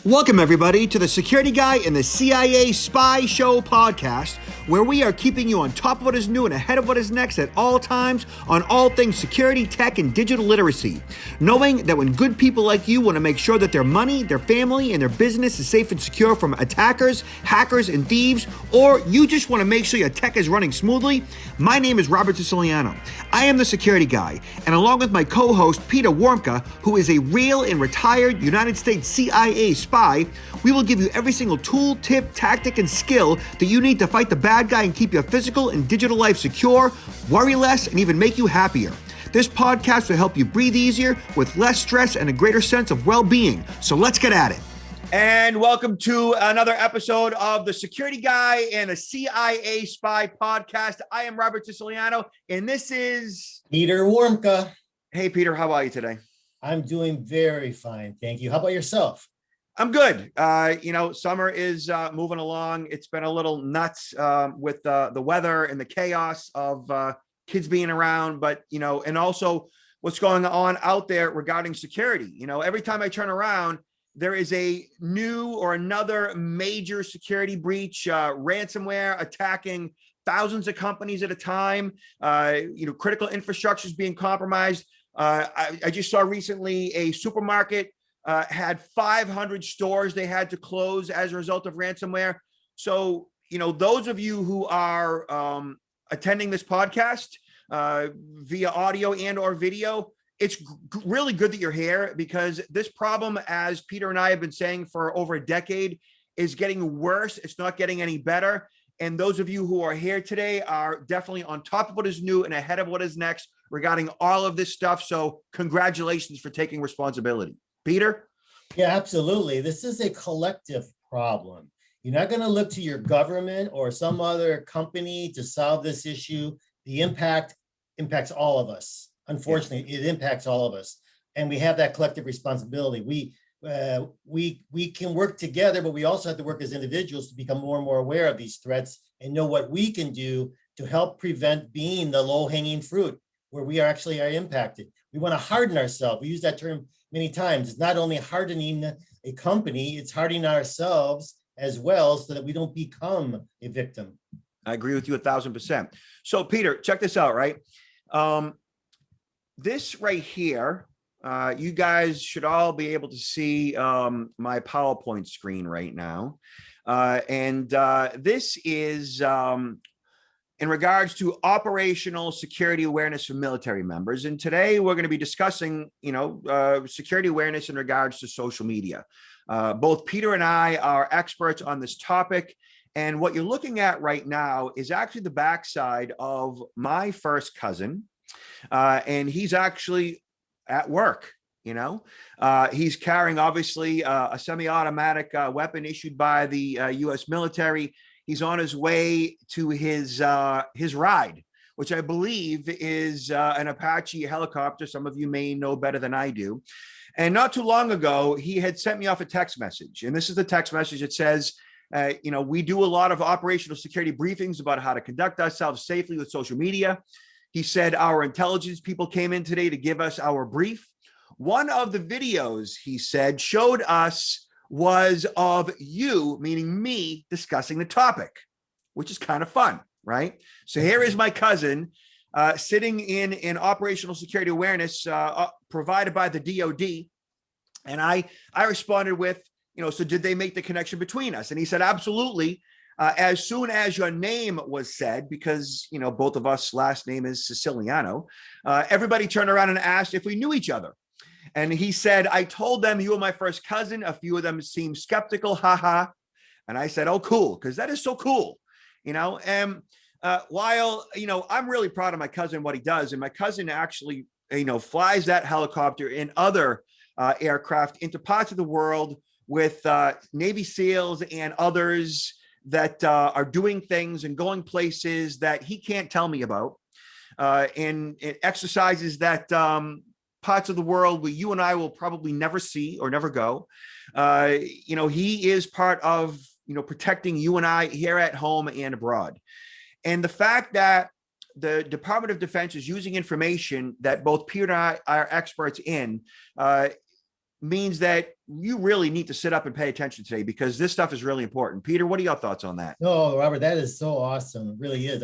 Welcome, everybody, to the Security Guy and the CIA Spy Show podcast, where we are keeping you on top of what is new and ahead of what is next at all times on all things security, tech, and digital literacy. Knowing that when good people like you want to make sure that their money, their family, and their business is safe and secure from attackers, hackers, and thieves, or you just want to make sure your tech is running smoothly, my name is Robert Siciliano. I am the Security Guy, and along with my co-host, Peter Warmka, who is a real and retired United States CIA spy, we will give you every single tool, tip, tactic, and skill that you need to fight the bad guy and keep your physical and digital life secure, worry less, and even make you happier. This podcast will help you breathe easier with less stress and a greater sense of well-being. So let's get at it. And welcome to another episode of the Security Guy and a CIA Spy podcast. I am Robert Siciliano, and this is Peter Warmka. Hey, Peter, how are you today? I'm doing very fine, thank you. How about yourself? I'm good. Summer is moving along. It's been a little nuts with the weather and the chaos of kids being around, but, and also what's going on out there regarding security. Every time I turn around, there is a new or another major security breach, ransomware attacking thousands of companies at a time. Critical infrastructure is being compromised. I just saw recently a supermarket had 500 stores they had to close as a result of ransomware. So, those of you who are attending this podcast via audio and or video, it's really good that you're here, because this problem, as Peter and I have been saying for over a decade, is getting worse. It's not getting any better. And those of you who are here today are definitely on top of what is new and ahead of what is next regarding all of this stuff. So congratulations for taking responsibility. Peter? Yeah, absolutely. This is a collective problem. You're not going to look to your government or some other company to solve this issue. The impact impacts all of us. Unfortunately, it impacts all of us, and we have that collective responsibility. We can work together, but we also have to work as individuals to become more and more aware of these threats and know what we can do to help prevent being the low-hanging fruit where we are impacted. We want to harden ourselves. We use that term many times. It's not only hardening a company, it's hardening ourselves as well, so that we don't become a victim. I agree with you 1,000%. So, Peter, check this out, right? This right here, you guys should all be able to see my PowerPoint screen right now. This is in regards to operational security awareness for military members. And today we're going to be discussing, security awareness in regards to social media. Both Peter and I are experts on this topic. And what you're looking at right now is actually the backside of my first cousin. And he's actually at work, he's carrying obviously a semi-automatic weapon issued by the U.S. military. He's on his way to his ride, which I believe is an Apache helicopter. Some of you may know better than I do. And not too long ago, he had sent me off a text message. And this is the text message. It says, we do a lot of operational security briefings about how to conduct ourselves safely with social media. He said, our intelligence people came in today to give us our brief. One of the videos, he said, showed us was of you, meaning me, discussing the topic, which is kind of fun, right? So here is my cousin sitting in an operational security awareness provided by the DOD. And I responded with, so did they make the connection between us? And he said, absolutely. As soon as your name was said, because, both of us last name is Siciliano, everybody turned around and asked if we knew each other. And he said, I told them you were my first cousin. A few of them seemed skeptical, haha. And I said, oh, cool, because that is so cool, And while, I'm really proud of my cousin, what he does. And my cousin actually, flies that helicopter and other aircraft into parts of the world with Navy SEALs and others that are doing things and going places that he can't tell me about, and it exercises that parts of the world where you and I will probably never see or never go. He is part of, protecting you and I here at home and abroad. And the fact that the Department of Defense is using information that both Peter and I are experts in, means that you really need to sit up and pay attention today, because this stuff is really important. Peter, what are your thoughts on that? No, Robert, that is so awesome. It really is.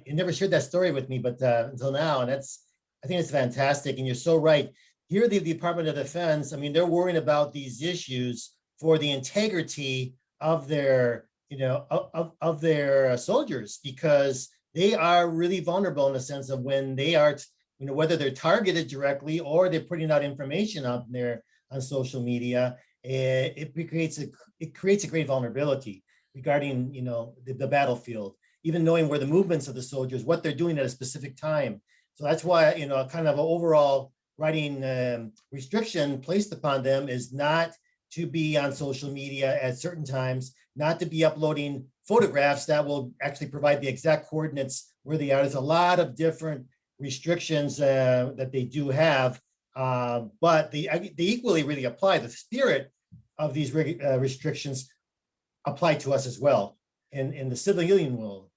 You never shared that story with me, but until now, and I think it's fantastic. And you're so right. Here, the Department of Defense, I mean, they're worrying about these issues for the integrity of their, of their soldiers, because they are really vulnerable in the sense of when they are, whether they're targeted directly or they're putting out information out there on social media, it creates a great vulnerability regarding the battlefield, even knowing where the movements of the soldiers, what they're doing at a specific time. So that's why kind of an overall writing restriction placed upon them is not to be on social media at certain times, not to be uploading photographs that will actually provide the exact coordinates where they are. There's a lot of different restrictions that they do have, but they equally really apply. The spirit of these restrictions apply to us as well in the civilian world.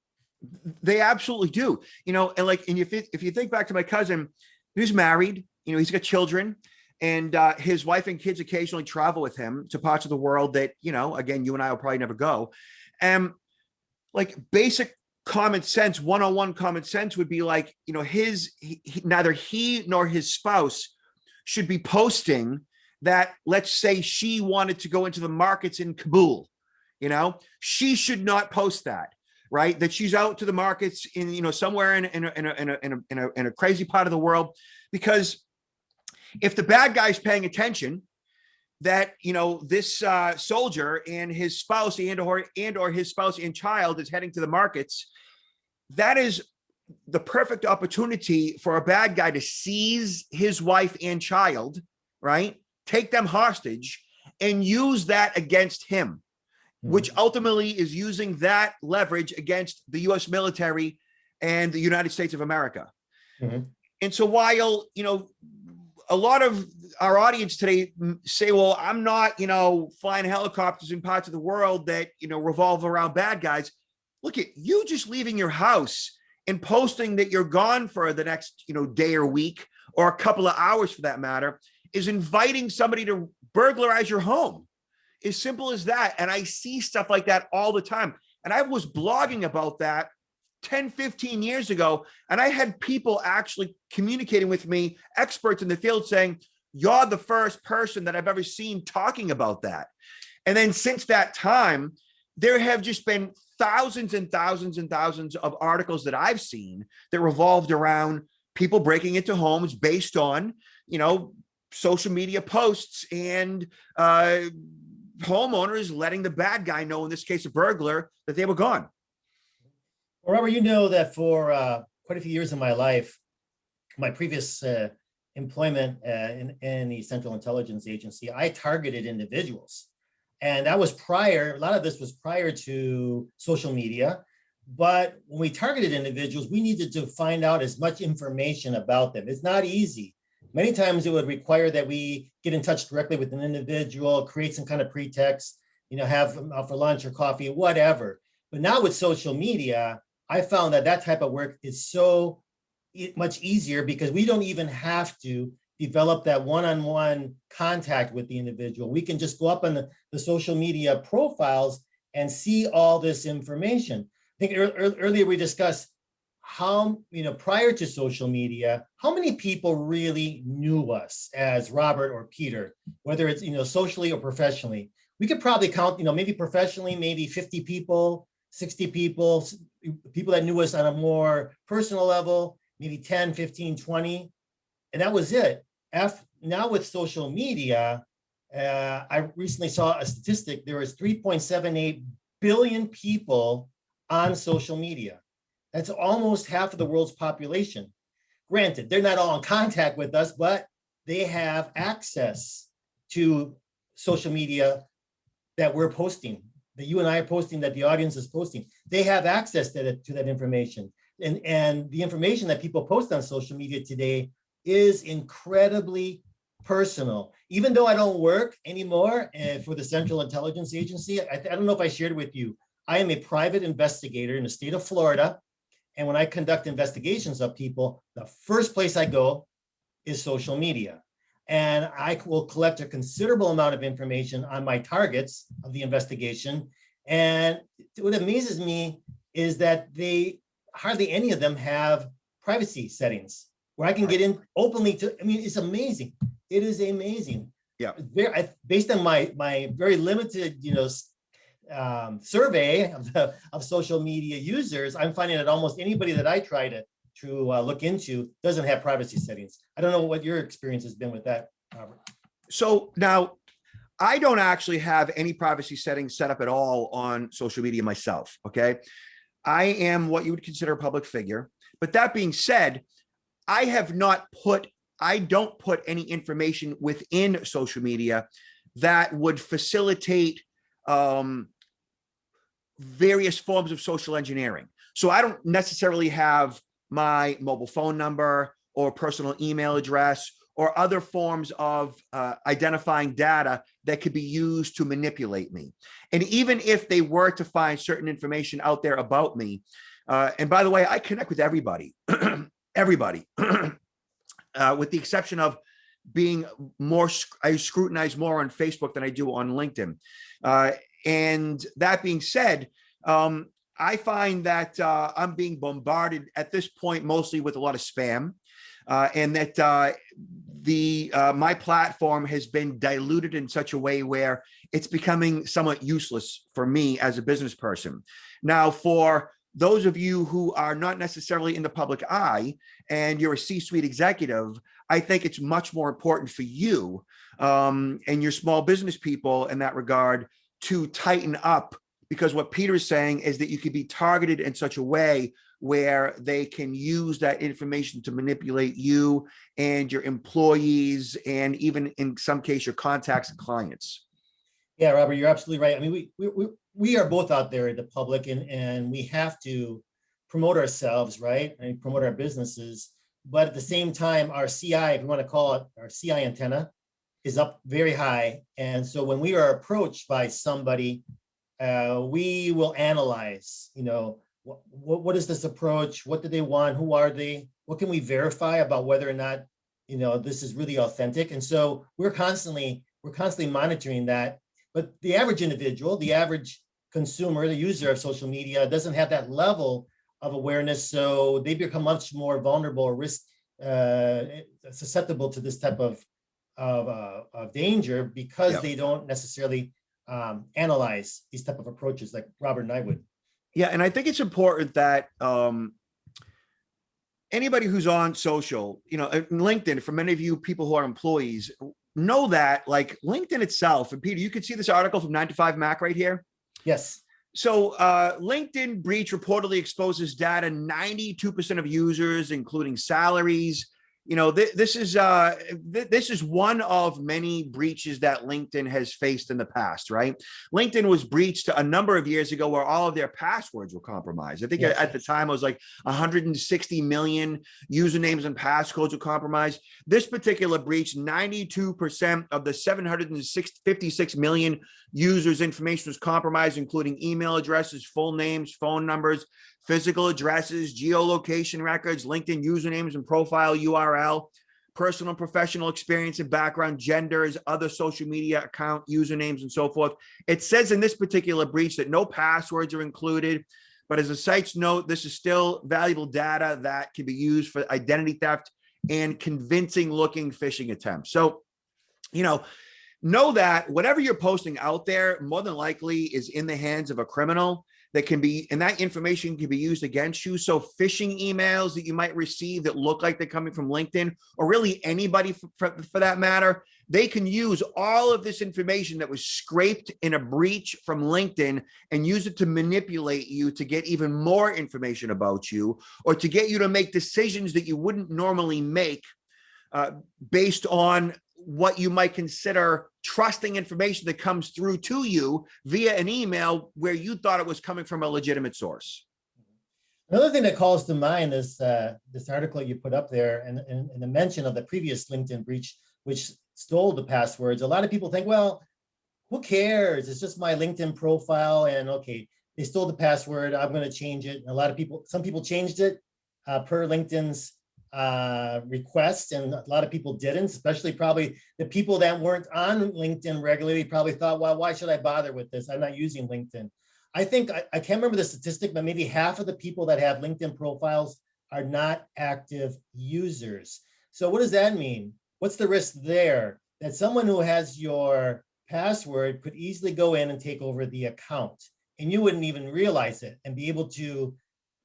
They absolutely do. And if you think back to my cousin, who's married, he's got children, and his wife and kids occasionally travel with him to parts of the world that, again, you and I will probably never go. And like basic common sense, one-on-one common sense would be like, neither he nor his spouse should be posting that, let's say she wanted to go into the markets in Kabul, she should not post that, right? That she's out to the markets in, somewhere in a crazy part of the world, because if the bad guy's paying attention, that this soldier and his spouse and or his spouse and child is heading to the markets, that is the perfect opportunity for a bad guy to seize his wife and child, right? Take them hostage and use that against him, which ultimately is using that leverage against the U.S. military and the United States of America. Mm-hmm. And so while, a lot of our audience today say, well, I'm not, flying helicopters in parts of the world that, revolve around bad guys. Look at you just leaving your house and posting that you're gone for the next, day or week, or a couple of hours for that matter, is inviting somebody to burglarize your home. As simple as that. And I see stuff like that all the time. And I was blogging about that 10, 15 years ago. And I had people actually communicating with me, experts in the field, saying, you're the first person that I've ever seen talking about that. And then since that time, there have just been thousands and thousands and thousands of articles that I've seen that revolved around people breaking into homes based on, social media posts and homeowners letting the bad guy know, in this case, a burglar, that they were gone. Well, Robert, that for quite a few years in my life, my previous employment in the Central Intelligence Agency, I targeted individuals. And that was a lot of this was prior to social media. But when we targeted individuals, we needed to find out as much information about them. It's not easy. Many times it would require that we get in touch directly with an individual, create some kind of pretext, have them out for lunch or coffee, whatever. But now with social media, I found that type of work is so much easier, because we don't even have to develop that one-on-one contact with the individual. We can just go up on the social media profiles and see all this information. I think earlier we discussed how, prior to social media, how many people really knew us as Robert or Peter, whether it's, socially or professionally. We could probably count, maybe professionally, maybe 50 people, 60 people, people that knew us on a more personal level, maybe 10, 15, 20. And that was it. Now with social media, I recently saw a statistic. There was 3.78 billion people on social media. That's almost half of the world's population. Granted, they're not all in contact with us, but they have access to social media that we're posting, that you and I are posting, that the audience is posting. They have access to that information. And the information that people post on social media today is incredibly personal. Even though I don't work anymore for the Central Intelligence Agency, I don't know if I shared with you, I am a private investigator in the state of Florida. And when I conduct investigations of people, the first place I go is social media. and I will collect a considerable amount of information on my targets of the investigation. And what amazes me is that they hardly any of them have privacy settings where I can get in openly to, I mean, it's amazing. It is amazing. Yeah. Based on my very limited, survey of social media users, I'm finding that almost anybody that I try to look into doesn't have privacy settings. I don't know what your experience has been with that, Robert. So now, I don't actually have any privacy settings set up at all on social media myself, okay? I am what you would consider a public figure. But that being said, I don't put any information within social media that would facilitate various forms of social engineering. So I don't necessarily have my mobile phone number or personal email address or other forms of identifying data that could be used to manipulate me. And even if they were to find certain information out there about me, and by the way, I connect with everybody, everybody, with the exception of being more, I scrutinize more on Facebook than I do on LinkedIn. And that being said, I find that I'm being bombarded at this point mostly with a lot of spam, and that my platform has been diluted in such a way where it's becoming somewhat useless for me as a business person. Now, for those of you who are not necessarily in the public eye and you're a C-suite executive, I think it's much more important for you and your small business people in that regard to tighten up, because what Peter is saying is that you could be targeted in such a way where they can use that information to manipulate you and your employees, and even in some case, your contacts and clients. Yeah, Robert, you're absolutely right. I mean, we are both out there in the public, and we have to promote ourselves, right? And promote our businesses. But at the same time, our CI, if you want to call it, our CI antenna is up very high. And so when we are approached by somebody, we will analyze, what is this approach? What do they want? Who are they? What can we verify about whether or not, this is really authentic? And so we're constantly monitoring that. But the average individual, the average consumer, the user of social media doesn't have that level of awareness. So they become much more vulnerable or susceptible to this type of danger because they don't necessarily analyze these type of approaches like Robert and I would. Yeah, and I think it's important that anybody who's on social, LinkedIn, for many of you people who are employees, know that like LinkedIn itself, and Peter, you can see this article from 9 to 5 Mac right here. Yes. So LinkedIn breach reportedly exposes data 92% of users, including salaries. This is one of many breaches that LinkedIn has faced in the past, right? LinkedIn was breached a number of years ago where all of their passwords were compromised. I think at the time it was like 160 million usernames and passcodes were compromised. This particular breach, 92% of the 756 million users' information was compromised, including email addresses, full names, phone numbers, physical addresses, geolocation records, LinkedIn usernames and profile URL, personal and professional experience and background, genders, other social media account usernames, and so forth. It says in this particular breach that no passwords are included, but as the sites note, this is still valuable data that can be used for identity theft and convincing looking phishing attempts. So, know that whatever you're posting out there more than likely is in the hands of a criminal that can be, and that information can be used against you. So phishing emails that you might receive that look like they're coming from LinkedIn, or really anybody for that matter, they can use all of this information that was scraped in a breach from LinkedIn and use it to manipulate you to get even more information about you, or to get you to make decisions that you wouldn't normally make based on what you might consider trusting information that comes through to you via an email where you thought it was coming from a legitimate source. Another thing that calls to mind is this article you put up there and the mention of the previous LinkedIn breach, which stole the passwords. A lot of people think, well, who cares? It's just my LinkedIn profile, and okay, they stole the password, I'm going to change it. And some people changed it per LinkedIn's requests, and a lot of people didn't, especially probably the people that weren't on LinkedIn regularly probably thought, well, why should I bother with this? I'm not using LinkedIn. I think, I can't remember the statistic, but maybe half of the people that have LinkedIn profiles are not active users. So what does that mean? What's the risk there? That someone who has your password could easily go in and take over the account, and you wouldn't even realize it and be able to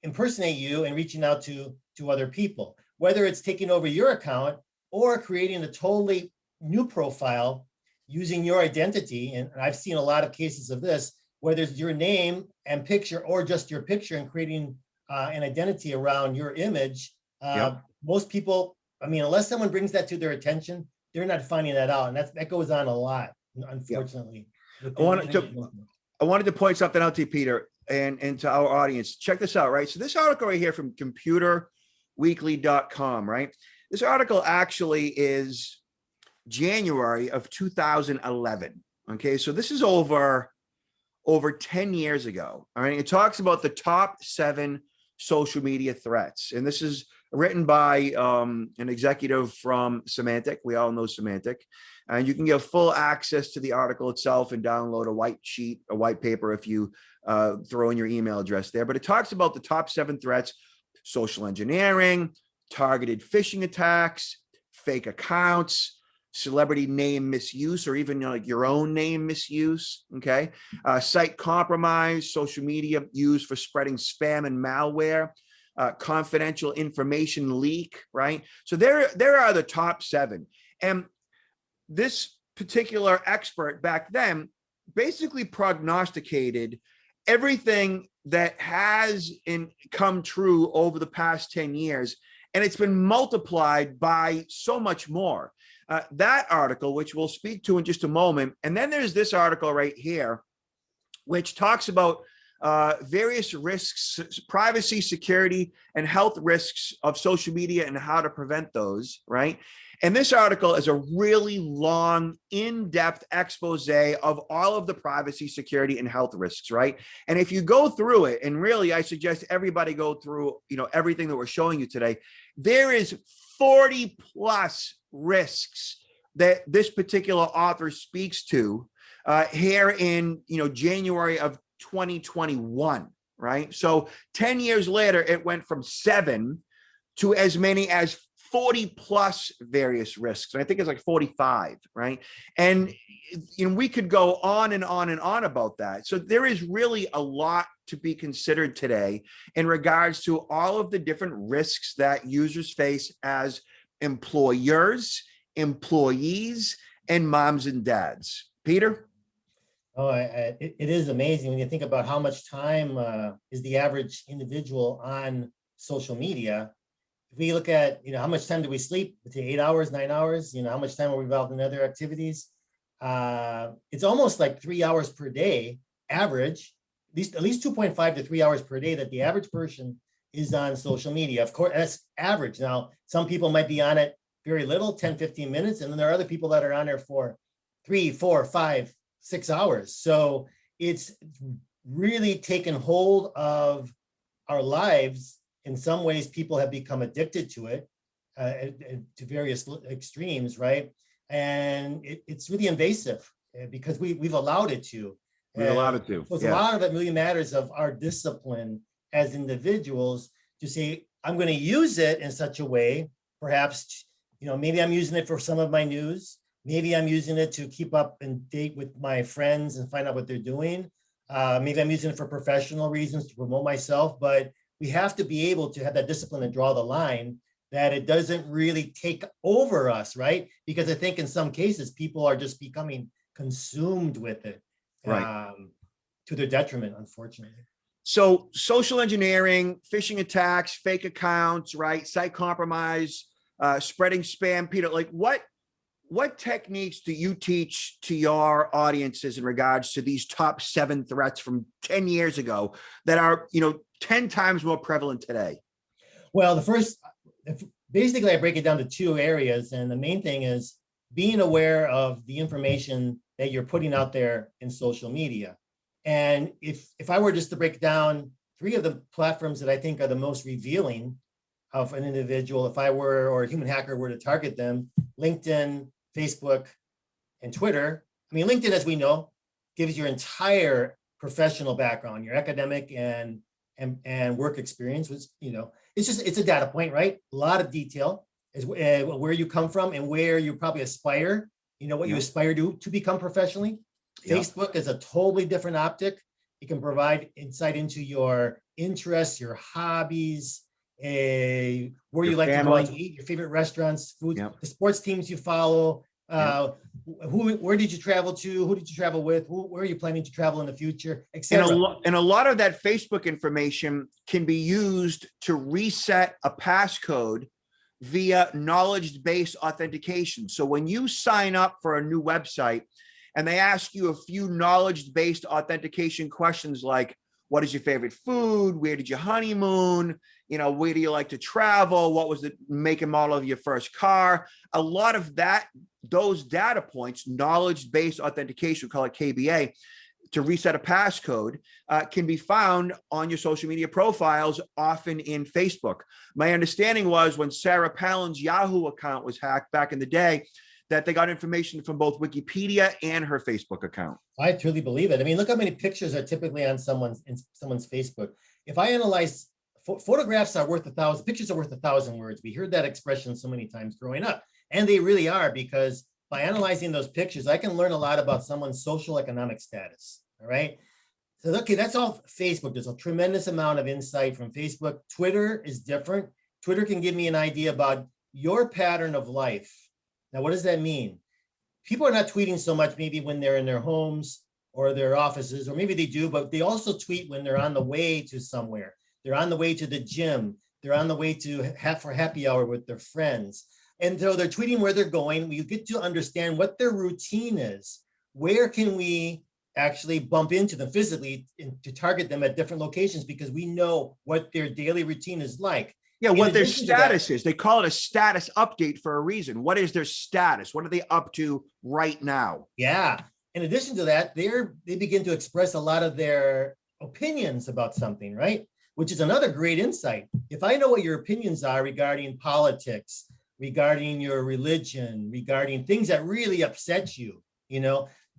impersonate you and reaching out to other people, whether it's taking over your account or creating a totally new profile using your identity. And I've seen a lot of cases of this, whether it's your name and picture or just your picture, and creating an identity around your image. Yep. Most people, I mean, unless someone brings that to their attention, they're not finding that out. And that goes on a lot, unfortunately. Yep. I wanted to point something out to you, Peter, and to our audience. Check this out, right? So this article right here from computerweekly.com, right? This article actually is January of 2011. Okay, so this is over 10 years ago. All right, it talks about the top 7 social media threats, and this is written by an executive from Semantic. We all know Semantic, and you can get full access to the article itself and download a white paper if you throw in your email address there. But it talks about the top 7 threats: social engineering, targeted phishing attacks, fake accounts, celebrity name misuse, or even like your own name misuse. Okay, site compromise, social media used for spreading spam and malware, confidential information leak. Right. So there are the top 7, and this particular expert back then basically prognosticated everything that has come true over the past 10 years, and it's been multiplied by so much more. That article, which we'll speak to in just a moment, and then there's this article right here, which talks about various risks, privacy, security, and health risks of social media and how to prevent those, right? And this article is a really long, in-depth expose of all of the privacy, security, and health risks, right? And if you go through it, and really, I suggest everybody go through, everything that we're showing you today, there is 40 plus risks that this particular author speaks to here in, January of 2021, right? So 10 years later, it went from 7 to as many as 40 plus various risks. And I think it's like 45, right? And we could go on and on and on about that. So there is really a lot to be considered today in regards to all of the different risks that users face as employers, employees, and moms and dads. Peter? Oh, it is amazing when you think about how much time is the average individual on social media. If we look at, how much time do we sleep? 8 hours, 9 hours? How much time are we involved in other activities? It's almost like 3 hours per day, average, at least 2.5 to 3 hours per day that the average person is on social media. Of course, that's average. Now, some people might be on it very little, 10, 15 minutes. And then there are other people that are on there for 3, 4, 5, 6 hours. So it's really taken hold of our lives. In some ways, people have become addicted to it to various extremes, right? And it's really invasive because we've allowed it to. We're allowed it to. So it's a lot of it really matters of our discipline as individuals to say, I'm going to use it in such a way, perhaps, maybe I'm using it for some of my news. Maybe I'm using it to keep up and date with my friends and find out what they're doing. Maybe I'm using it for professional reasons to promote myself, but we have to be able to have that discipline and draw the line that it doesn't really take over us, right? Because I think in some cases, people are just becoming consumed with it, right, to their detriment, unfortunately. So social engineering, phishing attacks, fake accounts, right? Site compromise, spreading spam. Peter, like what techniques do you teach to your audiences in regards to these top 7 threats from 10 years ago that are, 10 times more prevalent today? Well, basically I break it down to 2 areas. And the main thing is being aware of the information that you're putting out there in social media. And if I were just to break down 3 of the platforms that I think are the most revealing, of an individual, if I were, or a human hacker were to target them, LinkedIn, Facebook, and Twitter. I mean, LinkedIn, as we know, gives your entire professional background, your academic and work experience, which, it's a data point, right? A lot of detail is where you come from and where you probably aspire, what you aspire to become professionally. Facebook is a totally different optic. It can provide insight into your interests, your hobbies, where you like to go out to eat, your favorite restaurants, foods, the sports teams you follow, where did you travel to, who did you travel with, where are you planning to travel in the future, etc. And a lot of that Facebook information can be used to reset a passcode via knowledge-based authentication. So when you sign up for a new website and they ask you a few knowledge-based authentication questions like, what is your favorite food? Where did you honeymoon? Where do you like to travel? What was the make and model of your first car? A lot of those data points, knowledge-based authentication, we call it KBA, to reset a passcode, can be found on your social media profiles, often in Facebook. My understanding was when Sarah Palin's Yahoo account was hacked back in the day, that they got information from both Wikipedia and her Facebook account. I truly believe it. I mean, look how many pictures are typically on someone's Facebook. If I analyze, photographs are worth 1,000, pictures are worth 1,000 words. We heard that expression so many times growing up, and they really are, because by analyzing those pictures, I can learn a lot about someone's social economic status. All right. So, okay, that's all Facebook. There's a tremendous amount of insight from Facebook. Twitter is different. Twitter can give me an idea about your pattern of life. Now, what does that mean? People are not tweeting so much maybe when they're in their homes or their offices, or maybe they do, but they also tweet when they're on the way to somewhere. They're on the way to the gym. They're on the way to for happy hour with their friends. And so they're tweeting where they're going. We get to understand what their routine is. Where can we actually bump into them physically to target them at different locations, because we know what their daily routine is like. Yeah, what their status is. They call it a status update for a reason. What is their status? What are they up to right now? Yeah. In addition to that, they begin to express a lot of their opinions about something, right? Which is another great insight. If I know what your opinions are regarding politics, regarding your religion, regarding things that really upset you,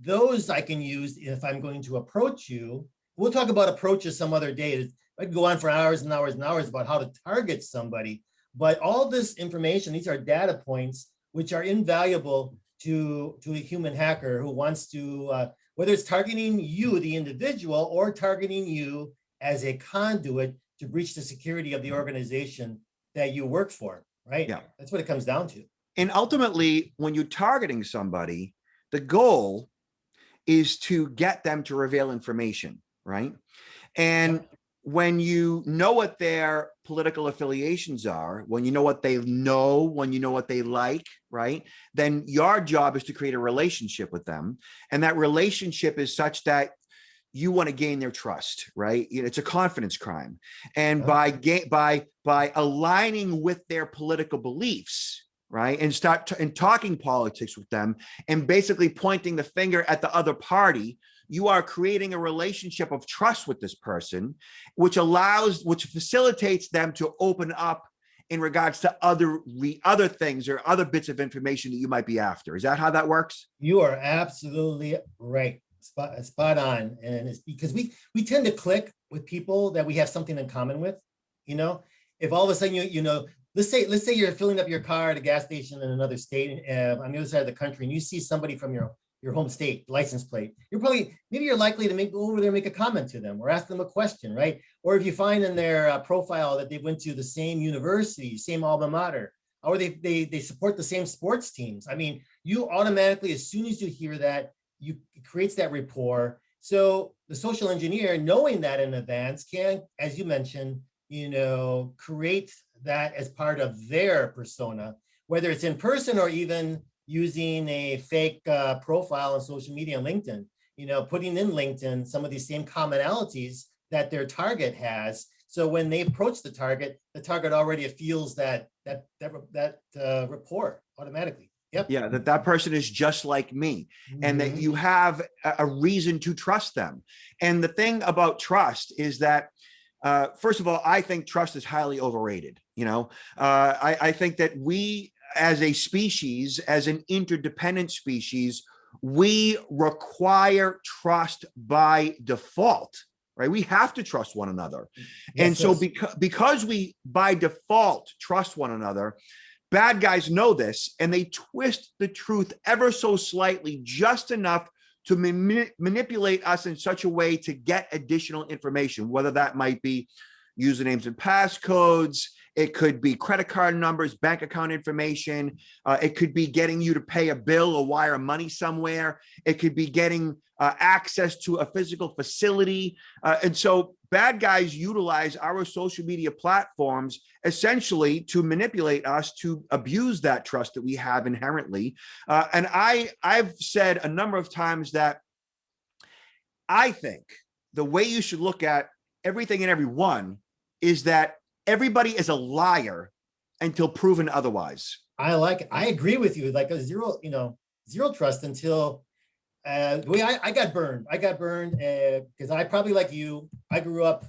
those I can use if I'm going to approach you. We'll talk about approaches some other day. I could go on for hours and hours and hours about how to target somebody, but all this information, these are data points which are invaluable to a human hacker who wants to, whether it's targeting you, the individual, or targeting you as a conduit to breach the security of the organization that you work for, right? Yeah. That's what it comes down to. And ultimately, when you're targeting somebody, the goal is to get them to reveal information, right? And when you know what their political affiliations are, when you know what they know, when you know what they like, right? Then your job is to create a relationship with them. And that relationship is such that you want to gain their trust, right? It's a confidence crime. And by aligning with their political beliefs, right, and talking politics with them and basically pointing the finger at the other party, you are creating a relationship of trust with this person, which facilitates them to open up in regards to other things or other bits of information that you might be after. Is that how that works? You are absolutely right. Spot on. And it's because we tend to click with people that we have something in common with. If all of a sudden let's say you're filling up your car at a gas station in another state on the other side of the country, and you see somebody from your home state license plate, you're likely to go over there and make a comment to them or ask them a question, right? Or if you find in their profile that they went to the same university, same alma mater, or they support the same sports teams. I mean, you automatically, as soon as you hear that, it creates that rapport. So the social engineer, knowing that in advance, can, as you mentioned, create that as part of their persona, whether it's in person or even using a fake profile on social media on LinkedIn, putting in LinkedIn some of these same commonalities that their target has. So when they approach the target already feels that rapport automatically. Yep. Yeah, that person is just like me, and that you have a reason to trust them. And the thing about trust is that First of all, I think trust is highly overrated. I think that we as a species, as an interdependent species, we require trust by default, right? We have to trust one another. And Yes, so yes. because we by default trust one another, bad guys know this and they twist the truth ever so slightly, just enough to manipulate us in such a way to get additional information, whether that might be usernames and passcodes. It could be credit card numbers, bank account information. It could be getting you to pay a bill or wire money somewhere. It could be getting access to a physical facility. And so bad guys utilize our social media platforms essentially to manipulate us, to abuse that trust that we have inherently. And I've said a number of times that I think the way you should look at everything and everyone is that everybody is a liar until proven otherwise. I agree with you. Like a zero, zero trust until the way I got burned. I got burned because I probably like you. I grew up,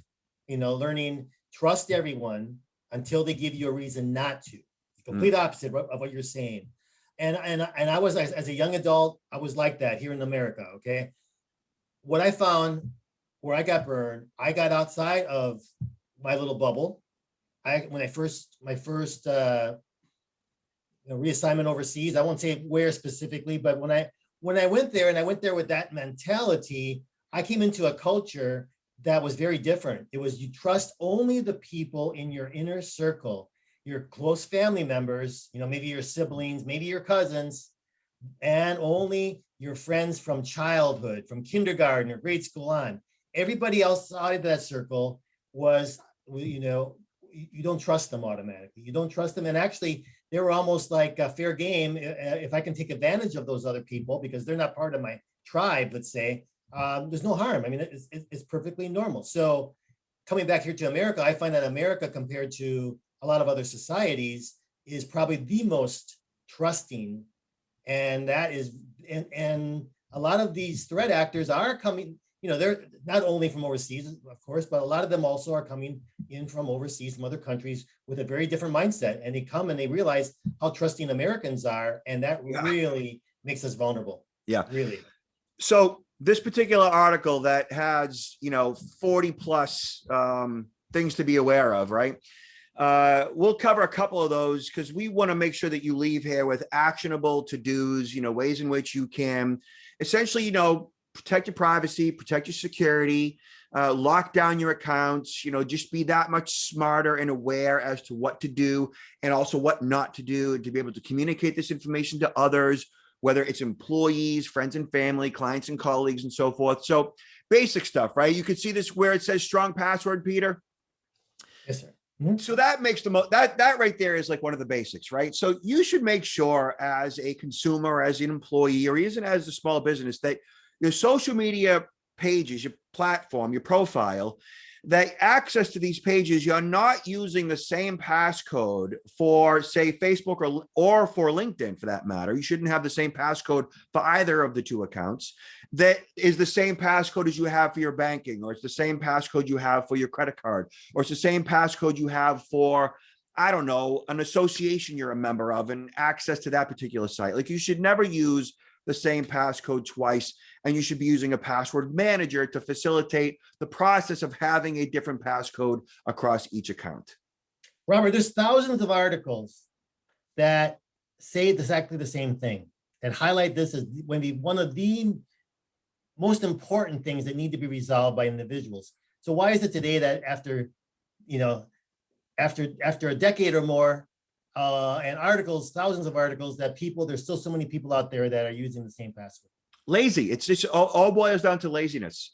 learning trust everyone until they give you a reason not to. The complete opposite of what you're saying. And I was as a young adult, I was like that here in America. Okay, what I found where I got burned, I got outside of my little bubble. My first reassignment overseas. I won't say where specifically, but when I went there and I went there with that mentality, I came into a culture that was very different. It was you trust only the people in your inner circle, your close family members, maybe your siblings, maybe your cousins, and only your friends from childhood, from kindergarten or grade school on. Everybody else outside of that circle was, you don't trust them automatically. You don't trust them. And actually, they were almost like a fair game. If I can take advantage of those other people because they're not part of my tribe, let's say, there's no harm. I mean, it's perfectly normal. So coming back here to America, I find that America, compared to a lot of other societies, is probably the most trusting. And that is, and a lot of these threat actors are coming, they're not only from overseas, of course, but a lot of them also are coming in from overseas, from other countries with a very different mindset. And they come and they realize how trusting Americans are. And that really makes us vulnerable. Yeah. Really. So this particular article that has, 40 plus things to be aware of, right? We'll cover a couple of those because we want to make sure that you leave here with actionable to-dos, ways in which you can essentially, protect your privacy, protect your security, lock down your accounts, just be that much smarter and aware as to what to do and also what not to do, and to be able to communicate this information to others, whether it's employees, friends and family, clients and colleagues, and so forth. So basic stuff, right? You can see this where it says strong password, Peter. Yes, sir. So that makes the most, that right there is like one of the basics, right? So you should make sure as a consumer, as an employee, or even as a small business, that your social media pages, your platform, your profile, that access to these pages, you're not using the same passcode for, say, Facebook or for LinkedIn, for that matter. You shouldn't have the same passcode for either of the two accounts. That is the same passcode as you have for your banking, or it's the same passcode you have for your credit card, or it's the same passcode you have for, I don't know, an association you're a member of and access to that particular site. Like, you should never use the same passcode twice, and you should be using a password manager to facilitate the process of having a different passcode across each account. Robert, there's thousands of articles that say exactly the same thing, that highlight this as one of the most important things that need to be resolved by individuals. So why is it today that after a decade or more, and articles, thousands of articles, that there's still so many people out there that are using the same password? Lazy. It's just all boils down to laziness.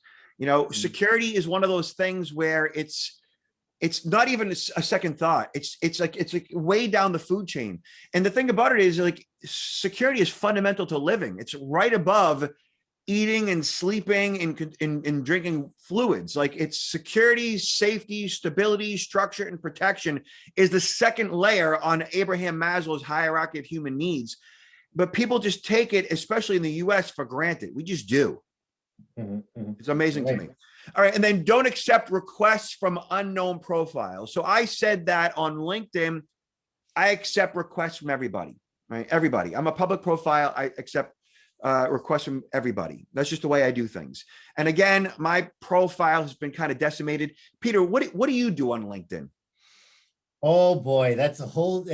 Security is one of those things where it's not even a second thought. It's like way down the food chain. And the thing about it is, like, security is fundamental to living. It's right above eating and sleeping and drinking fluids. Like, it's security, safety, stability, structure, and protection is the second layer on Abraham Maslow's hierarchy of human needs. But people just take it, especially in the US, for granted. We just do. It's amazing to Right. me. All right. And then don't accept requests from unknown profiles. So I said that on LinkedIn, I accept requests from everybody, right? Everybody. I'm a public profile. I accept requests from everybody. That's just the way I do things. And again, my profile has been kind of decimated. Peter, what do you do on LinkedIn? Oh boy, that's a whole.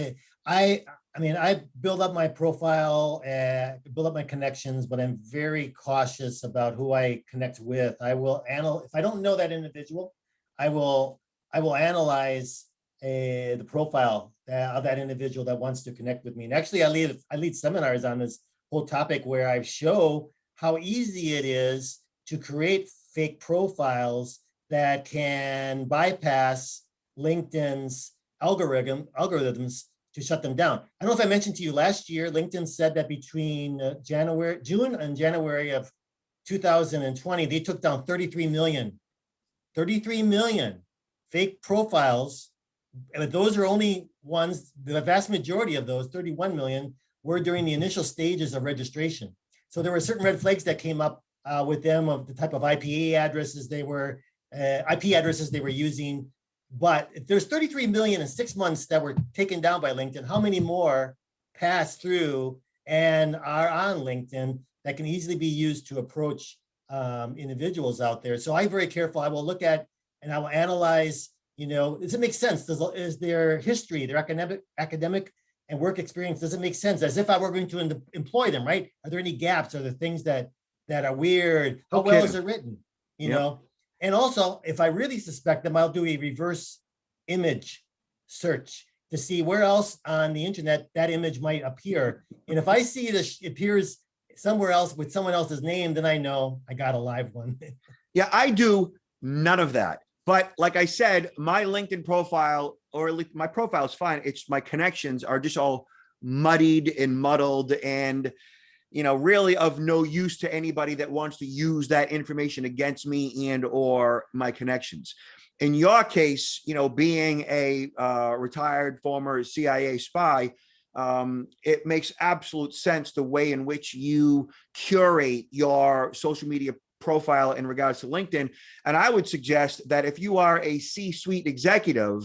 I mean, I build up my profile, build up my connections, but I'm very cautious about who I connect with. I will analyze if I don't know that individual. I will analyze the profile of that individual that wants to connect with me. And actually, I lead seminars on this whole topic where I show how easy it is to create fake profiles that can bypass LinkedIn's algorithms to shut them down. I don't know if I mentioned to you last year, LinkedIn said that between June and January of 2020, they took down 33 million fake profiles. But those are only ones, the vast majority of those 31 million were during the initial stages of registration. So there were certain red flags that came up with them of the type of IP addresses they were using. But if there's 33 million in 6 months that were taken down by LinkedIn, how many more pass through and are on LinkedIn that can easily be used to approach individuals out there? So I'm very careful. I will look at and I will analyze, does it make sense? Is their history, their academic and work experience, does it make sense? As if I were going to employ them, right? Are there any gaps? Are there things that are weird? How well is it written? You know? And also, if I really suspect them, I'll do a reverse image search to see where else on the internet that image might appear. And if I see it appears somewhere else with someone else's name, then I know I got a live one. Yeah, I do none of that. But like I said, my LinkedIn profile, or at least my profile is fine. It's my connections are just all muddied and muddled and really of no use to anybody that wants to use that information against me and or my connections. In your case, being a retired former CIA spy, it makes absolute sense the way in which you curate your social media profile in regards to LinkedIn. And I would suggest that if you are a C-suite executive,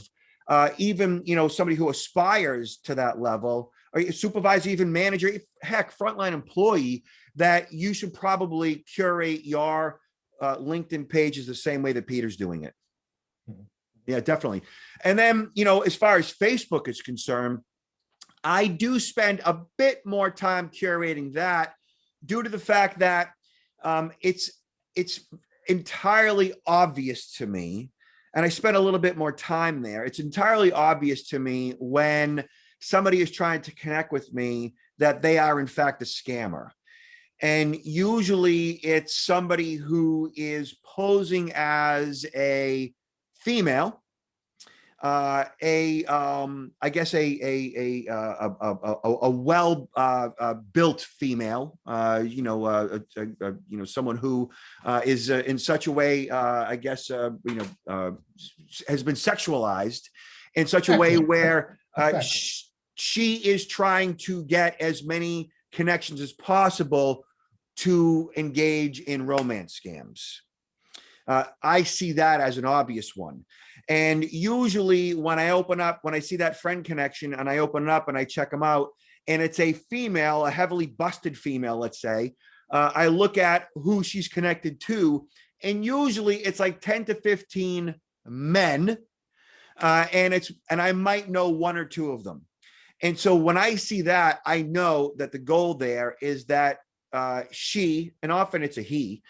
even somebody who aspires to that level, or a supervisor, even manager, heck, frontline employee, that you should probably curate your LinkedIn pages the same way that Peter's doing it. Yeah, definitely. And then, as far as Facebook is concerned, I do spend a bit more time curating that due to the fact that it's entirely obvious to me, and I spent a little bit more time there. It's entirely obvious to me when somebody is trying to connect with me that they are in fact a scammer. And usually it's somebody who is posing as a female, I guess a well built female, someone who is in such a way, I guess, has been sexualized in such a way where she is trying to get as many connections as possible to engage in romance scams. I see that as an obvious one. And usually when I see that friend connection and I open it up and I check them out, and it's a female, a heavily busted female, let's say, I look at who she's connected to, and usually it's like 10 to 15 men, and I might know one or two of them. And so when I see that, I know that the goal there is that she, and often it's a he,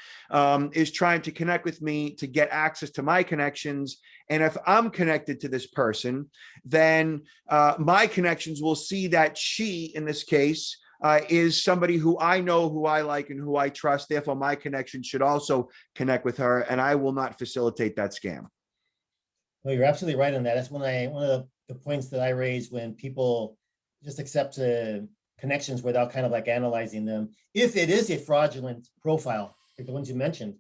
is trying to connect with me to get access to my connections. And if I'm connected to this person, then my connections will see that she, in this case, is somebody who I know, who I like, and who I trust. Therefore, my connection should also connect with her, and I will not facilitate that scam. Well, you're absolutely right on that. That's one of the points that I raise when people just accept connections without kind of like analyzing them. If it is a fraudulent profile, like the ones you mentioned,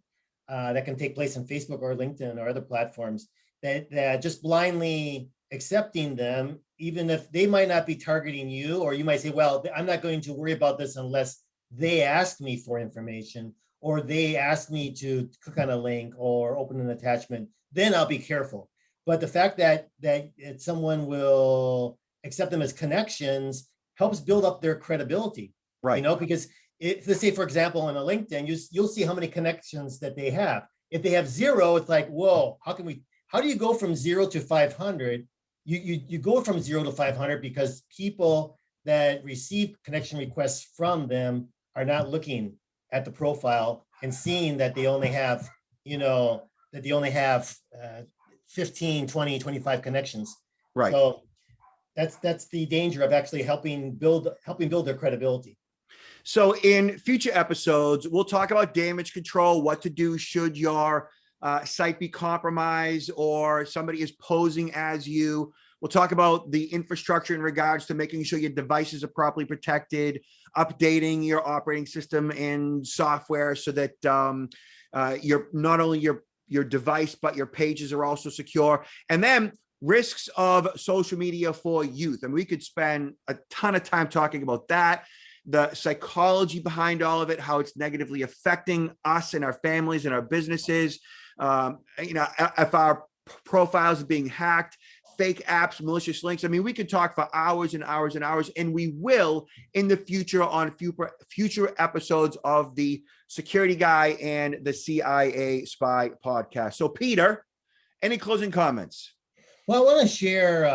that can take place on Facebook or LinkedIn or other platforms, that just blindly accepting them, even if they might not be targeting you, or you might say, well, I'm not going to worry about this unless they ask me for information, or they ask me to click on a link or open an attachment, then I'll be careful. But the fact that someone will accept them as connections helps build up their credibility, Right. because let's say, for example, in a LinkedIn, you'll see how many connections that they have. If they have 0, it's like, whoa, how do you go from 0 to 500? You go from 0 to 500 because people that receive connection requests from them are not looking at the profile and seeing that they only have, 15, 20, 25 connections. Right. So that's the danger of actually helping build their credibility. So in future episodes, we'll talk about damage control, what to do should your site be compromised or somebody is posing as you. We'll talk about the infrastructure in regards to making sure your devices are properly protected, updating your operating system and software so that you're not only your device, but your pages are also secure. And then risks of social media for youth. And we could spend a ton of time talking about that, the psychology behind all of it, how it's negatively affecting us and our families and our businesses. If our profiles are being hacked, fake apps, malicious links. I mean, we could talk for hours and hours and hours, and we will in the future on future episodes of the Security Guy and the CIA Spy podcast. So, Peter, any closing comments? Well, I want to share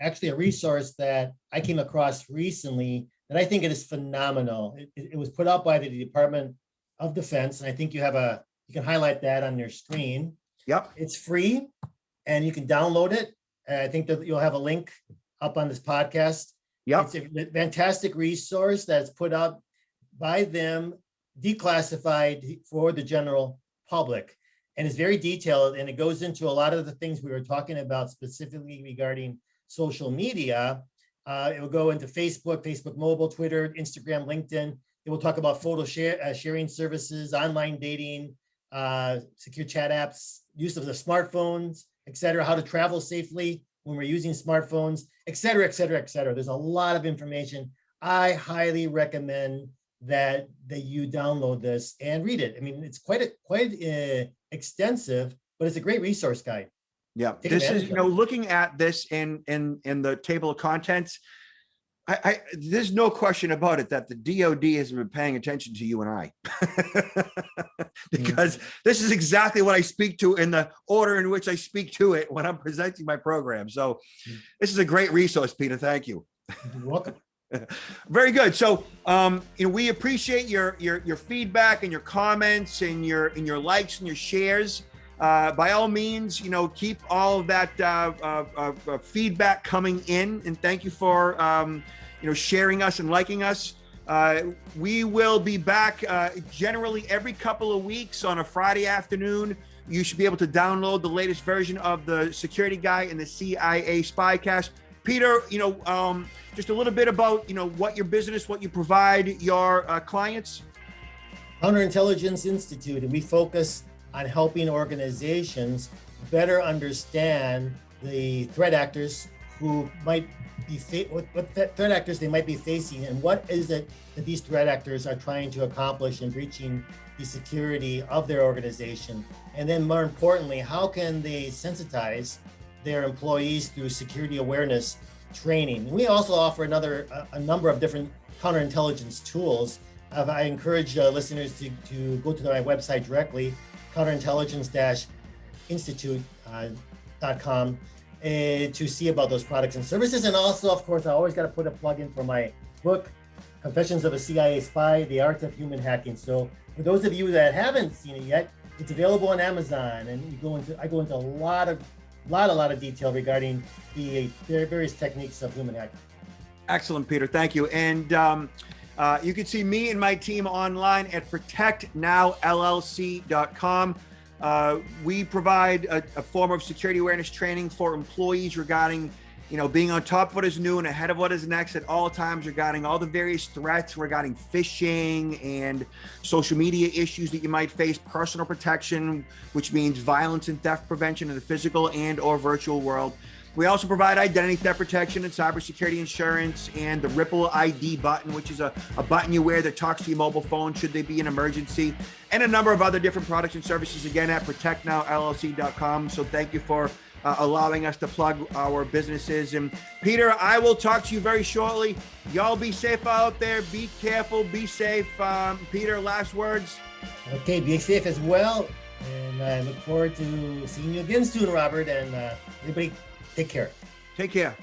actually a resource that I came across recently that I think it is phenomenal. It was put out by the Department of Defense, and I think you can highlight that on your screen. Yep. It's free, and you can download it. I think that you'll have a link up on this podcast. Yep. It's a fantastic resource that's put up by them, declassified for the general public. And it's very detailed, and it goes into a lot of the things we were talking about specifically regarding social media. It will go into Facebook Mobile, Twitter, Instagram, LinkedIn. It will talk about photo sharing services, online dating, secure chat apps, use of the smartphones, et cetera, how to travel safely when we're using smartphones, et cetera, et cetera, et cetera. There's a lot of information. I highly recommend that you download this and read it. I mean, it's quite extensive, but it's a great resource guide. Yeah, this is, looking at this in the table of contents, there's no question about it that the DOD has been paying attention to you and I, because this is exactly what I speak to in the order in which I speak to it when I'm presenting my program. So this is a great resource, Peter. Thank you. You're welcome. Very good. So, we appreciate your feedback and your comments and your likes and your shares. By all means, keep all of that feedback coming in, and thank you for sharing us and liking us. We will be back generally every couple of weeks on a Friday afternoon. You should be able to download the latest version of the Security Guy and the CIA Spycast. Peter, just a little bit about what your business, what you provide your clients. Counterintelligence Institute, and we focus on helping organizations better understand the threat actors who might be what threat actors they might be facing, and what is it that these threat actors are trying to accomplish in breaching the security of their organization. And then more importantly, how can they sensitize their employees through security awareness training. We also offer a number of different counterintelligence tools. I encourage listeners to go to my website directly, counterintelligence-institute.com, to see about those products and services. And also, of course, I always got to put a plug in for my book, Confessions of a CIA Spy, The Art of Human Hacking. So for those of you that haven't seen it yet, it's available on Amazon, and I go into a lot of detail regarding the various techniques of human hacking. Excellent, Peter. Thank you. And you can see me and my team online at protectnowllc.com. We provide a form of security awareness training for employees regarding, being on top of what is new and ahead of what is next at all times, regarding all the various threats regarding phishing and social media issues that you might face, personal protection, which means violence and theft prevention in the physical and or virtual world. We also provide identity theft protection and cybersecurity insurance, and the Ripple ID button, which is a button you wear that talks to your mobile phone should there be an emergency, and a number of other different products and services, again, at protectnowllc.com. So thank you for allowing us to plug our businesses. And Peter, I will talk to you very shortly. Y'all be safe out there. Be careful. Be safe. Peter, last words. Okay, be safe as well. And I look forward to seeing you again soon, Robert. And everybody, take care. Take care.